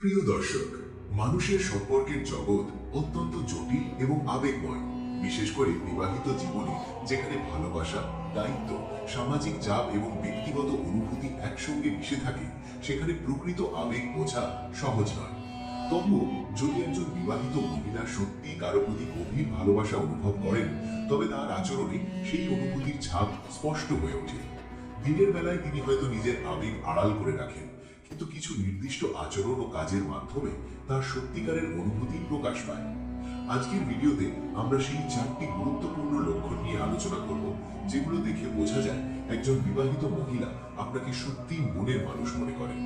প্রিয় দর্শক, মানুষের সম্পর্কের জগৎ অত্যন্ত জটিল এবং আবেগময়। বিশেষ করে বিবাহিত জীবনে, যেখানে ভালোবাসা, দায়িত্ব, সামাজিক চাপ এবং ব্যক্তিগত অনুভূতি একসঙ্গে মিশে থাকে, সেখানে প্রকৃত আবেগ বোঝা সহজ নয়। তবুও যদি একজন বিবাহিত মহিলা সত্যি কারো প্রতি গভীর ভালোবাসা অনুভব করেন, তবে তার আচরণে সেই অনুভূতির ছাপ স্পষ্ট হয়ে ওঠে। দিনের বেলায় তিনি হয়তো নিজের আবেগ আড়াল করে রাখেন, কিন্তু কিছু নির্দিষ্ট আচরণ ও কাজের মাধ্যমে তার সত্যিকারের অনুভূতি প্রকাশ পায়। আজকের ভিডিওতে আমরা সেই 4টি গুরুত্বপূর্ণ লক্ষণ নিয়ে আলোচনা করব, যেগুলো দেখে বোঝা যায় একজন বিবাহিত মহিলা আপনাকে সত্যি মনের মানুষ মনে করেন।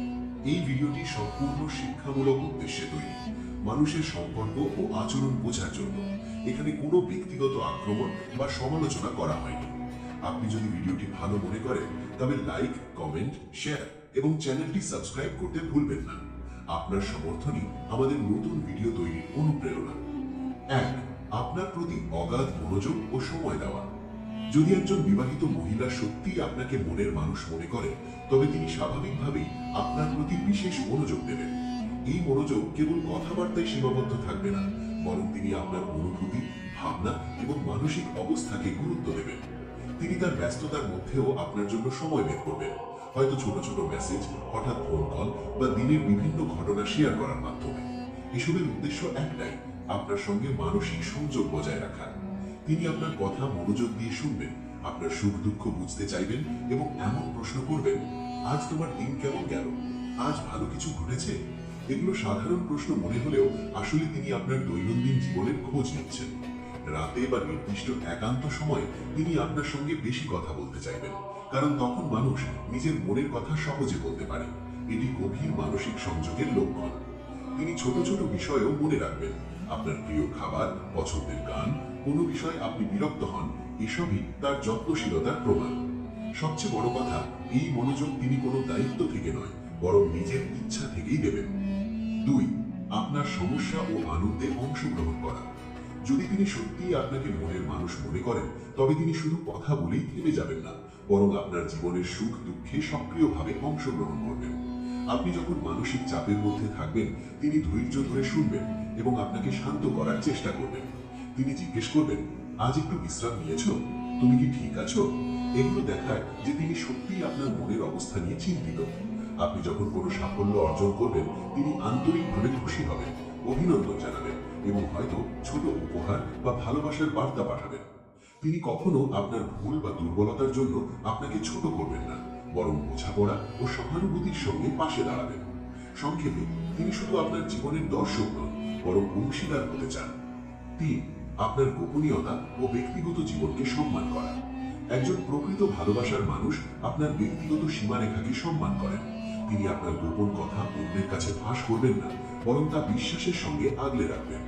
এই ভিডিওটি সম্পূর্ণ শিক্ষামূলক উদ্দেশ্যে তৈরি, মানুষের সম্পর্ক ও আচরণ বোঝার জন্য। এখানে কোনো ব্যক্তিগত আক্রমণ বা সমালোচনা করা হয়নি। আপনি যদি ভিডিওটি ভালো মনে করেন, তবে লাইক, কমেন্ট, শেয়ার এবং চ্যানেলটি সাবস্ক্রাইব করতে ভুলবেন না। আপনার সমর্থনই আমাদের নতুন ভিডিও তৈরির অনুপ্রেরণা। 1. আপনার প্রতি অগাধ মনোযোগ ও সময় দেওয়া। যদি একজন বিবাহিত মহিলা সত্যিই আপনাকে মনের মানুষ মনে করেন, তবে তিনি স্বাভাবিকভাবেই আপনার প্রতি বিশেষ মনোযোগ দেবেন। এই মনোযোগ কেবল কথাবার্তায় সীমাবদ্ধ থাকবে না, বরং তিনি আপনার অনুভূতি, ভাবনা এবং মানসিক অবস্থাকে গুরুত্ব দেবেন। তিনি তার ব্যস্ততার মধ্যেও আপনার জন্য সময় বের করবেন, হয়তো ছোট ছোট মেসেজ, হঠাৎ ফোন কল বা দিনের বিভিন্ন ঘটনা শেয়ার করার মাধ্যমে। এসবের উদ্দেশ্য একটাই, আপনার সঙ্গে মানসিক সংযোগ বজায় রাখা। তিনি আপনার কথা মনোযোগ দিয়ে শুনবেন, আপনার সুখ দুঃখ বুঝতে চাইবেন এবং এমন প্রশ্ন করবেন, আজ তোমার দিন কেমন গেল, আজ ভালো কিছু ঘটেছে। এগুলো সাধারণ প্রশ্ন মনে হলেও আসলে তিনি আপনার দৈনন্দিন জীবনের খোঁজ নিচ্ছেন। রাতে বা নির্দিষ্ট একান্ত সময়ে তিনি আপনার সঙ্গে বেশি কথা বলতে চাইবেন, কারণ তখন মানুষ নিজের মনের কথা সহজে বলতে পারে। এটি গভীর মানসিক সংযোগের লক্ষণ। তিনি ছোট ছোট বিষয়েও মনে রাখবেন, আপনার প্রিয় খাবার, পছন্দের গান, কোনো বিষয়ে আপনি বিরক্ত হন, এসবই তার যত্নশীলতার প্রমাণ। সবচেয়ে বড় কথা, এই মনোযোগ তিনি কোনো দায়িত্ব থেকে নয়, বরং নিজের ইচ্ছা থেকেই দেবেন। 2. আপনার সমস্যা ও আনন্দে অংশগ্রহণ করা। যদি তিনি সত্যিই আপনাকে মনের মানুষ মনে করেন, তবে তিনি শুধু কথা বলেই থেমে যাবেন না, বরং আপনার জীবনের সুখ দুঃখে সক্রিয়ভাবে অংশগ্রহণ করবেন। আপনি যখন মানসিক চাপের মধ্যে থাকবেন, তিনি ধৈর্য ধরে শুনবেন এবং আপনাকে শান্ত করার চেষ্টা করবেন। তিনি জিজ্ঞেস করবেন, আজ একটু বিশ্রাম নিয়েছো, তুমি কি ঠিক আছো? এগুলো দেখায় যে তিনি সত্যিই আপনার মনের অবস্থা নিয়ে চিন্তিত। আপনি যখন কোনো সাফল্য অর্জন করবেন, তিনি আন্তরিকভাবে খুশি হবেন, অভিনন্দন জানাবেন এবং হয়তো ছোট উপহার বা ভালোবাসার বার্তা পাঠাবেন। তিনি কখনো আপনার ভুল বা দুর্বলতার জন্য আপনাকে ছোট করবেন না, বরং বোঝাপড়া ও সহানুভূতির সঙ্গে পাশে দাঁড়াবেন। সংক্ষেপে, তিনি শুধু আপনার জীবনের দর্শক নন, বরং অংশীদার হতে চান। 3. আপনার গোপনীয়তা ও ব্যক্তিগত জীবনকে সম্মান করা। একজন প্রকৃত ভালোবাসার মানুষ আপনার ব্যক্তিগত সীমারেখাকে সম্মান করেন। তিনি আপনার গোপন কথা অন্যের কাছে ফাঁস করবেন না, বরং তা বিশ্বাসের সঙ্গে আগলে রাখবেন।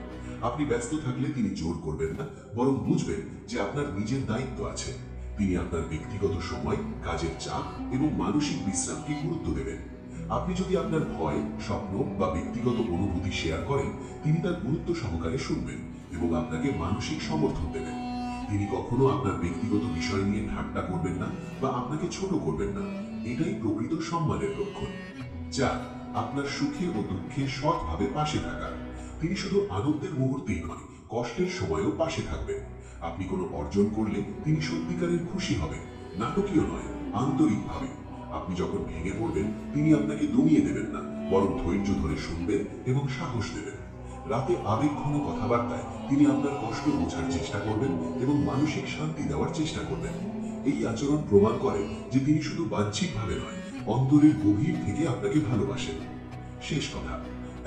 আপনি ব্যস্ত থাকলে তিনি জোর করবেন না, বরং বুঝবেন যে আপনার নিজের দায়িত্ব আছে। তিনি আপনার ব্যক্তিগত সময়, কাজের চাপ এবং মানসিক বিশ্রামকে গুরুত্ব দেবেন। আপনি যদি আপনার ভয়, স্বপ্ন বা ব্যক্তিগত অনুভূতি শেয়ার করেন, তিনি তার গুরুত্ব সহকারে শুনবেন এবং আপনাকে মানসিক সমর্থন দেবেন। তিনি কখনো আপনার ব্যক্তিগত বিষয় নিয়ে ঠাট্টা করবেন না বা আপনাকে ছোট করবেন না। এটাই প্রকৃত সম্মানের লক্ষণ। 4. আপনার সুখে ও দুঃখে সৎভাবে পাশে থাকা। তিনি শুধু আনন্দের মুহূর্তেই নয়, কষ্টের সময়ও পাশে থাকবেন। আপনি কোনো অর্জন করলে তিনি সত্যিকারের খুশি হবেন, নাটকীয় নয়, আন্তরিকভাবে। আপনি যখন ভেঙে পড়বেন, তিনি আপনাকে দমিয়ে দেবেন না, বরং ধৈর্য ধরে শুনবেন এবং সাহস দেবেন। রাতে আবেগঘন কথাবার্তায় তিনি আপনার কষ্ট বোঝার চেষ্টা করবেন এবং মানসিক শান্তি দেওয়ার চেষ্টা করবেন। এই আচরণ প্রমাণ করে যে তিনি শুধু বাহ্যিকভাবে নয়, অন্তরের গভীর থেকে আপনাকে ভালোবাসেন। শেষ কথা,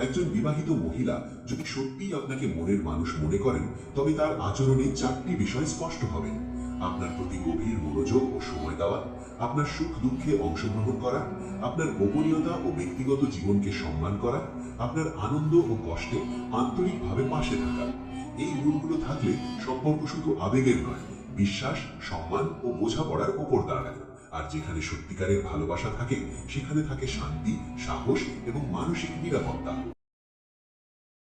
একজন বিবাহিত মহিলা যদি সত্যিই আপনাকে মনের মানুষ মনে করেন, তবে তার আচরণে 4টি বিষয় স্পষ্ট হবে। আপনার প্রতি গভীর মনোযোগ ও সময় দেওয়া, আপনার সুখ দুঃখে অংশগ্রহণ করা, আপনার গোপনীয়তা ও ব্যক্তিগত জীবনকে সম্মান করা, আপনার আনন্দ ও কষ্টে আন্তরিকভাবে পাশে থাকা। এই গুণগুলো থাকলে সম্পর্ক শুধু আবেগের নয়, বিশ্বাস, সম্মান ও বোঝাপড়ার উপর দাঁড়ায়। আর যেখানে সত্যিকারের ভালোবাসা থাকে, সেখানে থাকে শান্তি, সাহস এবং মানসিক নিরাপত্তা।